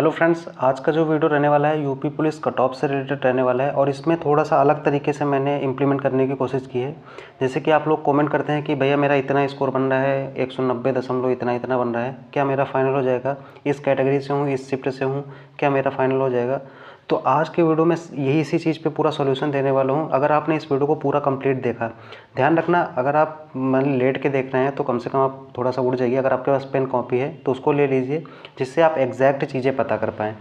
Hello friends, आज का जो वीडियो रहने वाला है यूपी पुलिस कट ऑफ से रिलेटेड रहने वाला है और इसमें थोड़ा सा अलग तरीके से मैंने इम्प्लीमेंट करने की कोशिश की है। जैसे कि आप लोग कमेंट करते हैं कि भैया मेरा इतना स्कोर बन रहा है 190 दशमलव इतना इतना बन रहा है, क्या मेरा फाइनल हो जाएगा? इस कैटेगरी से हूँ, इस शिफ्ट से हूँ, क्या मेरा फाइनल हो जाएगा? तो आज के वीडियो में यही इसी चीज़ पे पूरा सॉल्यूशन देने वाला हूँ। अगर आपने इस वीडियो को पूरा कंप्लीट देखा, ध्यान रखना, अगर आप मान लेट के देख रहे हैं तो कम से कम आप थोड़ा सा उठ जाइए। अगर आपके पास पेन कॉपी है तो उसको ले लीजिए, जिससे आप एग्जैक्ट चीज़ें पता कर पाएँ।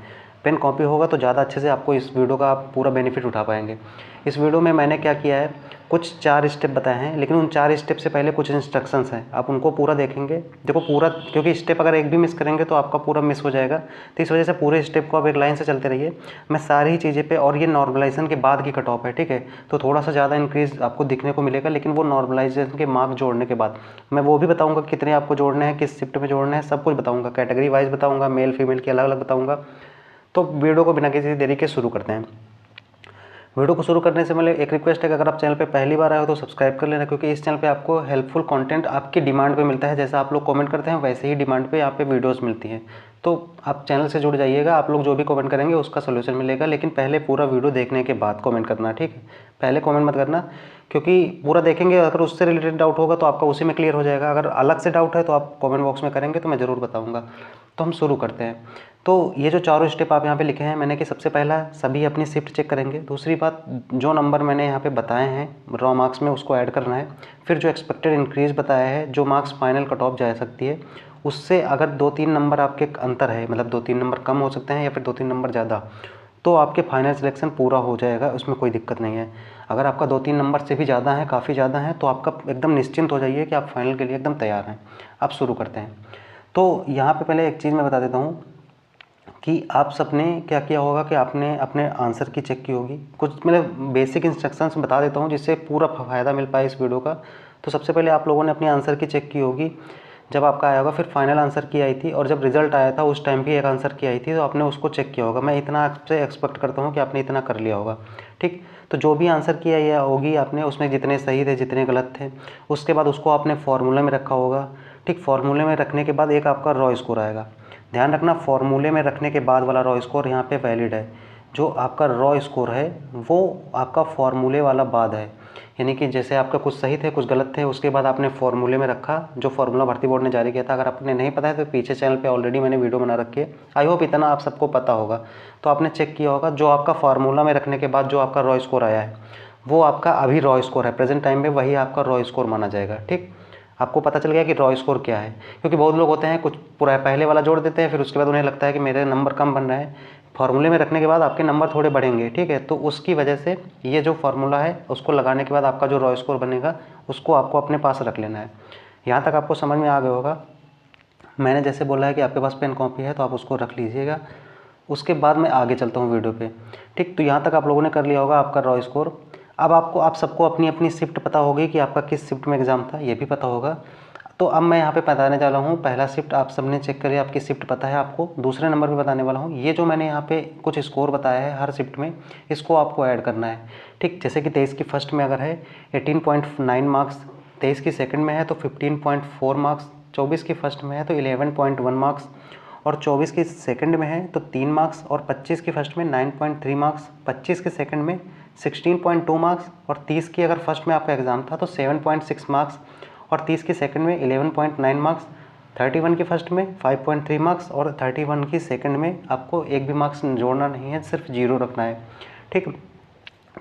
पेन कॉपी होगा तो ज़्यादा अच्छे से आपको इस वीडियो का आप पूरा बेनिफिट उठा पाएंगे। इस वीडियो में मैंने क्या किया है, कुछ 4 स्टेप बताए हैं, लेकिन उन 4 स्टेप से पहले कुछ इंस्ट्रक्शंस हैं, आप उनको पूरा देखेंगे। देखो पूरा, क्योंकि स्टेप अगर एक भी मिस करेंगे तो आपका पूरा मिस हो जाएगा, तो इस वजह से पूरे स्टेप को आप एक लाइन से चलते रहिए। मैं सारी ही चीज़ें पे, और ये नॉर्मलाइजेशन के बाद की कट ऑफ है, ठीक है, तो थोड़ा सा ज़्यादा इंक्रीज़ आपको दिखने को मिलेगा, लेकिन वो नॉर्मलाइजेशन के मार्क जोड़ने के बाद मैं वो भी बताऊँगा कितने आपको जोड़ने हैं, किस शिफ्ट में जोड़ने हैं, सब कुछ बताऊँगा, कैटेगरी वाइज बताऊँगा, मेल फीमेल की अलग अलग बताऊँगा। तो वीडियो को बिना किसी देरी के शुरू करते हैं। वीडियो को शुरू करने से पहले एक रिक्वेस्ट है कि अगर आप चैनल पे पहली बार आए हो तो सब्सक्राइब कर लेना, क्योंकि इस चैनल पे आपको हेल्पफुल कंटेंट आपकी डिमांड पे मिलता है। जैसा आप लोग कमेंट करते हैं वैसे ही डिमांड पे यहाँ पे वीडियोस मिलती हैं। तो आप चैनल से जुड़ जाइएगा, आप लोग जो भी कमेंट करेंगे उसका सोल्यूशन मिलेगा, लेकिन पहले पूरा वीडियो देखने के बाद कमेंट करना, ठीक है? पहले कमेंट मत करना, क्योंकि पूरा देखेंगे, अगर उससे रिलेटेड डाउट होगा तो आपका उसी में क्लियर हो जाएगा। अगर अलग से डाउट है तो आप कमेंट बॉक्स में करेंगे तो मैं ज़रूर बताऊँगा। तो हम शुरू करते हैं। तो ये जो चारों स्टेप आप यहाँ पे लिखे हैं मैंने, कि सबसे पहला सभी अपनी शिफ्ट चेक करेंगे। दूसरी बात, जो नंबर मैंने यहाँ पे बताए हैं रॉ मार्क्स में उसको ऐड करना है। फिर जो एक्सपेक्टेड इंक्रीज़ बताया है, जो मार्क्स फाइनल कट ऑफ जा सकती है, उससे अगर 2-3 नंबर आपके अंतर है, मतलब 2-3 नंबर कम हो सकते हैं या फिर 2-3 नंबर ज़्यादा, तो आपके फाइनल सिलेक्शन पूरा हो जाएगा, उसमें कोई दिक्कत नहीं है। अगर आपका 2-3 नंबर से भी ज़्यादा है, काफ़ी ज़्यादा है, तो आपका एकदम निश्चिंत हो जाइए कि आप फाइनल के लिए एकदम तैयार हैं। अब शुरू करते हैं। तो यहाँ पे पहले एक चीज़ मैं बता देता हूँ कि आप सबने क्या किया होगा कि आपने अपने आंसर की चेक की होगी। कुछ मतलब बेसिक इंस्ट्रक्शंस बता देता हूँ जिससे पूरा फ़ायदा मिल पाए इस वीडियो का। तो सबसे पहले आप लोगों ने अपनी आंसर की चेक की होगी, जब आपका आया होगा, फिर फाइनल आंसर की आई थी, और जब रिजल्ट आया था उस टाइम भी एक आंसर की आई थी, तो आपने उसको चेक किया होगा। मैं इतना आपसे एक्सपेक्ट करता हूँ कि आपने इतना कर लिया होगा, ठीक? तो जो भी आंसर की आई होगी आपने, उसमें जितने सही थे जितने गलत थे, उसके बाद उसको आपने फार्मूला में रखा होगा, ठीक? फार्मूले में रखने के बाद एक आपका रॉ स्कोर आएगा। ध्यान रखना, फॉर्मूले में रखने के बाद वाला रॉ स्कोर यहाँ पे वैलिड है। जो आपका रॉ स्कोर है वो आपका फॉर्मूले वाला बाद है, यानी कि जैसे आपका कुछ सही थे कुछ गलत थे, उसके बाद आपने फॉर्मूले में रखा, जो फार्मूला भर्ती बोर्ड ने जारी किया था। अगर आपने नहीं पता है तो पीछे चैनल पे ऑलरेडी मैंने वीडियो बना रखी है, आई होप इतना आप सबको पता होगा। तो आपने चेक किया होगा, जो आपका फार्मूला में रखने के बाद जो आपका रॉ स्कोर आया है वो आपका अभी रॉ स्कोर है, प्रेजेंट टाइम में वही आपका रॉ स्कोर माना जाएगा, ठीक? आपको पता चल गया कि रॉ स्कोर क्या है, क्योंकि बहुत लोग होते हैं कुछ पूरा पहले वाला जोड़ देते हैं, फिर उसके बाद उन्हें लगता है कि मेरे नंबर कम बन रहे हैं। फार्मूले में रखने के बाद आपके नंबर थोड़े बढ़ेंगे, ठीक है? तो उसकी वजह से ये जो फार्मूला है उसको लगाने के बाद आपका जो रॉ स्कोर बनेगा उसको आपको अपने पास रख लेना है। यहाँ तक आपको समझ में आ गया होगा। मैंने जैसे बोला है कि आपके पास पेन कॉपी है तो आप उसको रख लीजिएगा। उसके बाद मैं आगे चलता हूँ वीडियो पे, ठीक? तो यहाँ तक आप लोगों ने कर लिया होगा आपका रॉ स्कोर। अब आप सबको अपनी अपनी शिफ्ट पता होगी कि आपका किस शिफ्ट में एग्ज़ाम था, ये भी पता होगा। तो अब मैं यहाँ पे बताने वाला हूँ पहला शिफ्ट आप सबने चेक करिए, आपकी शिफ्ट पता है आपको। दूसरे नंबर पे बताने वाला हूँ, ये जो मैंने यहाँ पे कुछ स्कोर बताया है हर शिफ्ट में, इसको आपको ऐड करना है, ठीक? जैसे कि 23 की फर्स्ट में अगर है 18.9 मार्क्स, 23 की सेकंड में है तो 15.4 मार्क्स, 24 की फर्स्ट में है तो 11.1 मार्क्स, और 24 की सेकंड में है तो 3 मार्क्स, और 25 की फर्स्ट में 9.3 मार्क्स, 25 के सेकंड में 16.2 मार्क्स, और 30 की अगर फर्स्ट में आपका एग्ज़ाम था तो 7.6 मार्क्स, और 30 की सेकंड में 11.9 मार्क्स, 31 की फर्स्ट में 5.3 मार्क्स, और 31 की सेकंड में आपको एक भी मार्क्स जोड़ना नहीं है, सिर्फ 0 रखना है, ठीक?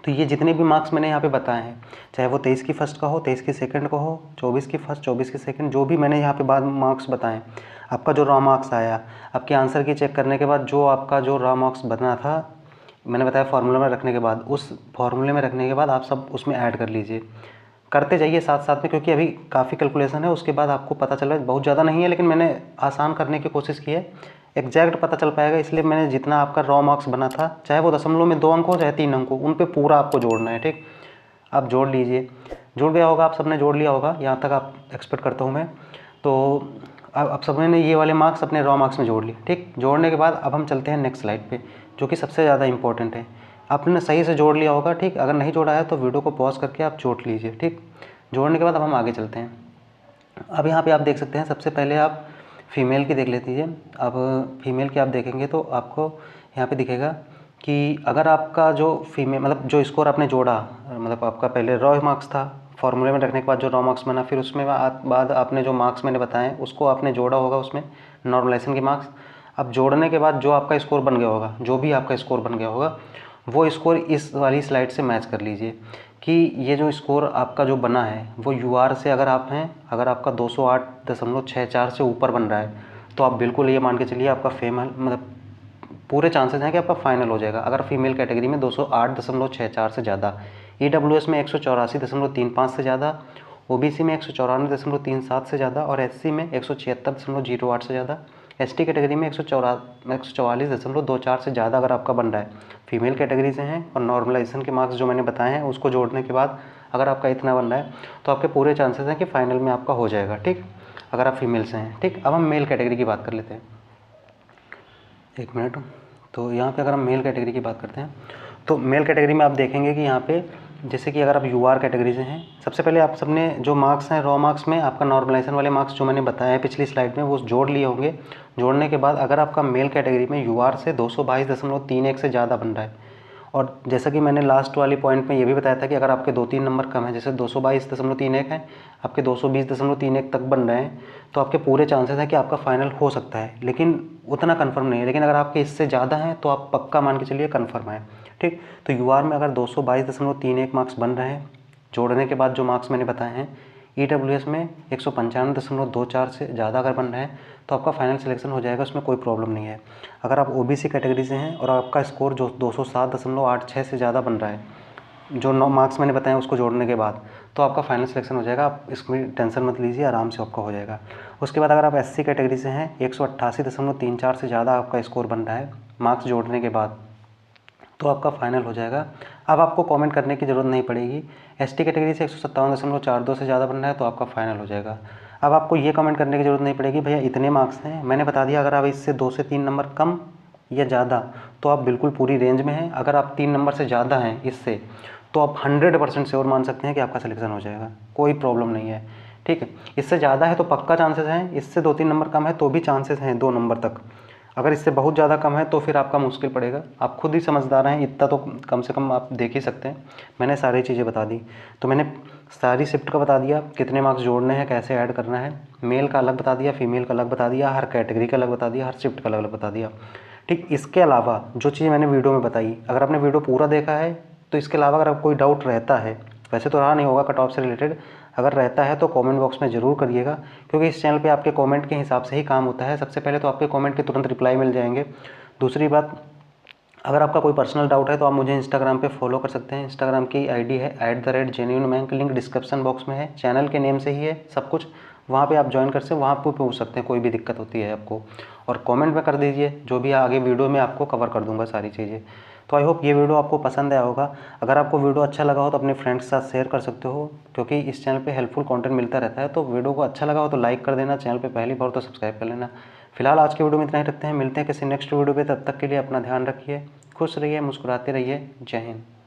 तो ये जितने भी मार्क्स मैंने यहाँ पे बताए हैं, चाहे वो 23 की फर्स्ट का हो, 23 की सेकंड का हो, 24 की फर्स्ट, 24 की सेकंड, जो भी मैंने यहाँ पे बाद मार्क्स बताएं, आपका जो रॉ मार्क्स आया, आपके आंसर की चेक करने के बाद जो आपका जो रॉ मार्क्स बना था, मैंने बताया फार्मूला में रखने के बाद, उस फार्मूले में रखने के बाद आप सब उसमें ऐड कर लीजिए, करते जाइए साथ साथ में, क्योंकि अभी काफ़ी कैलकुलेशन है। उसके बाद आपको पता चला बहुत ज़्यादा नहीं है, लेकिन मैंने आसान करने की कोशिश की है, एग्जैक्ट पता चल पाएगा, इसलिए मैंने जितना आपका रॉ मार्क्स बना था, चाहे वो दशमलव में 2 अंक हो चाहे 3 अंक हो, उन पे पूरा आपको जोड़ना है, ठीक? आप जोड़ लीजिए, जुड़ गया होगा, आप सबने जोड़ लिया होगा, यहाँ तक आप एक्सपेक्ट करता हूँ मैं। तो अब सबने ये वाले मार्क्स अपने रॉ मार्क्स में जोड़ लिए, ठीक? जोड़ने के बाद अब हम चलते हैं नेक्स्ट स्लाइड पे, जो कि सबसे ज़्यादा इंपॉर्टेंट है। आपने सही से जोड़ लिया होगा, ठीक? अगर नहीं जोड़ा है तो वीडियो को पॉज करके आप जोड़ लीजिए, ठीक? जोड़ने के बाद अब हम आगे चलते हैं। अब यहाँ पे आप देख सकते हैं, सबसे पहले आप फ़ीमेल की देख लेते हैं। अब फीमेल की आप देखेंगे तो आपको यहाँ पे दिखेगा कि अगर आपका जो फीमेल मतलब जो स्कोर आपने जोड़ा, मतलब आपका पहले रॉ मार्क्स था, फॉर्मूले में रखने के बाद जो रॉ मार्क्स बना, फिर उसमें बाद आपने जो मार्क्स मैंने बताए उसको आपने जोड़ा होगा उसमें नॉर्मलाइजेशन के मार्क्स। अब जोड़ने के बाद जो आपका स्कोर बन गया होगा, जो भी आपका स्कोर बन गया होगा, वो स्कोर इस वाली स्लाइड से मैच कर लीजिए कि ये जो स्कोर आपका जो बना है वो यूआर से अगर आप हैं, अगर आपका 208.64 से ऊपर बन रहा है तो आप बिल्कुल ये मान के चलिए आपका फेमल मतलब पूरे चांसेस हैं कि आपका फाइनल हो जाएगा। अगर फीमेल कैटेगरी में 208.64 से ज़्यादा, ईडब्ल्यूएस में 184.35 से ज़्यादा, ओबीसी में 194.37 से ज़्यादा और एससी में 176.08 से ज़्यादा, एसटी कैटेगरी में 144.24 से ज़्यादा अगर आपका बन रहा है, फीमेल कैटेगरी से हैं और नॉर्मलाइजेशन के मार्क्स जो मैंने बताए हैं उसको जोड़ने के बाद अगर आपका इतना बन रहा है तो आपके पूरे चांसेस हैं कि फाइनल में आपका हो जाएगा। ठीक, अगर आप फीमेल से हैं। ठीक, अब हम मेल कैटेगरी की बात कर लेते हैं। एक मिनट। तो यहाँ पे अगर हम मेल कैटेगरी की बात करते हैं तो मेल कैटेगरी में आप देखेंगे कि यहाँ पे जैसे कि अगर आप यूआर कैटेगरी से हैं, सबसे पहले आप सबने जो मार्क्स हैं रॉ मार्क्स में आपका नॉर्मलाइजेशन वाले मार्क्स जो मैंने बताया है पिछली स्लाइड में वो जोड़ लिए होंगे। जोड़ने के बाद अगर आपका मेल कैटेगरी में यूआर से 222.31 से ज़्यादा बन रहा है, और जैसा कि मैंने लास्ट वाली पॉइंट में ये भी बताया था कि अगर आपके 2-3 नंबर कम है, जैसे 222.31 है, आपके 220.31 तक बन रहे हैं, तो आपके पूरे चांसेस हैं कि आपका फाइनल हो सकता है, लेकिन उतना कंफर्म नहीं है। लेकिन अगर आपके इससे ज़्यादा हैं तो आप पक्का मान के चलिए कंफर्म है। ठीक, तो यूआर में अगर 222.31 मार्क्स बन रहे हैं, जोड़ने के बाद जो मार्क्स मैंने बताए हैं, ईडब्ल्यूएस में 195.24 से ज़्यादा अगर बन रहे हैं तो आपका फाइनल सिलेक्शन हो जाएगा, उसमें कोई प्रॉब्लम नहीं है। अगर आप ओबीसी कैटेगरी से हैं और आपका स्कोर जो 207.86 से ज़्यादा बन रहा है, जो 9 मार्क्स मैंने बताए उसको जोड़ने के बाद, तो आपका फाइनल सिलेक्शन हो जाएगा। आप इसमें टेंशन मत लीजिए, आराम से आपका हो जाएगा। उसके बाद अगर आप एससी कैटेगरी से हैं, 188.34 से ज़्यादा आपका स्कोर बन रहा है मार्क्स जोड़ने के बाद, तो आपका फाइनल हो जाएगा। अब आपको कमेंट करने की ज़रूरत नहीं पड़ेगी। एसटी कैटेगरी से 157.42 से ज़्यादा बन रहा है तो आपका फाइनल हो जाएगा। अब आपको ये कमेंट करने की ज़रूरत नहीं पड़ेगी भैया इतने मार्क्स हैं, मैंने बता दिया। अगर आप इससे 2 से 3 नंबर कम या ज़्यादा तो आप बिल्कुल पूरी रेंज में हैं। अगर आप 3 नंबर से ज़्यादा हैं इससे तो आप 100% श्योर मान सकते हैं कि आपका सिलेक्शन हो जाएगा, कोई प्रॉब्लम नहीं है। ठीक है, इससे ज़्यादा है तो पक्का चांसेस हैं, इससे 2-3 नंबर कम है तो भी चांसेस हैं 2 नंबर तक। अगर इससे बहुत ज़्यादा कम है तो फिर आपका मुश्किल पड़ेगा। आप खुद ही समझदार हैं, इतना तो कम से कम आप देख ही सकते हैं। मैंने सारी चीज़ें बता दी, तो मैंने सारी शिफ्ट का बता दिया, कितने मार्क्स जोड़ने हैं, कैसे ऐड करना है, मेल का अलग बता दिया, फीमेल का अलग बता दिया, हर कैटेगरी का अलग बता दिया, हर शिफ्ट का अलग अलग बता दिया। ठीक, इसके अलावा जो चीज़ मैंने वीडियो में बताई, अगर आपने वीडियो पूरा देखा है तो इसके अलावा अगर आपको कोई डाउट रहता है, वैसे तो रहा नहीं होगा कट ऑफ से रिलेटेड, अगर रहता है तो कमेंट बॉक्स में ज़रूर करिएगा, क्योंकि इस चैनल पे आपके कमेंट के हिसाब से ही काम होता है। सबसे पहले तो आपके कमेंट के तुरंत रिप्लाई मिल जाएंगे। दूसरी बात, अगर आपका कोई पर्सनल डाउट है तो आप मुझे इंस्टाग्राम पे फॉलो कर सकते हैं। इंस्टाग्राम की आईडी है @genuinebank, लिंक डिस्क्रिप्शन बॉक्स में है, चैनल के नेम से ही है सब कुछ। वहाँ पे आप ज्वाइन कर सकते हैं, वहाँ पे पूछ सकते हैं कोई भी दिक्कत होती है आपको, और कमेंट में कर दीजिए, जो भी आगे वीडियो में आपको कवर कर दूँगा सारी चीज़ें। तो आई होप ये वीडियो आपको पसंद आया होगा। अगर आपको वीडियो अच्छा लगा हो तो अपने फ्रेंड्स के साथ शेयर कर सकते हो, क्योंकि इस चैनल पे हेल्पफुल कंटेंट मिलता रहता है। तो वीडियो को अच्छा लगा हो तो लाइक कर देना, चैनल पे पहली बार तो सब्सक्राइब कर लेना। फिलहाल आज के वीडियो में इतना ही रखते हैं, मिलते हैं किसी नेक्स्ट वीडियो पे। तब तक के लिए अपना ध्यान रखिए, खुश रहिए, मुस्कुराते रहिए। जय हिंद।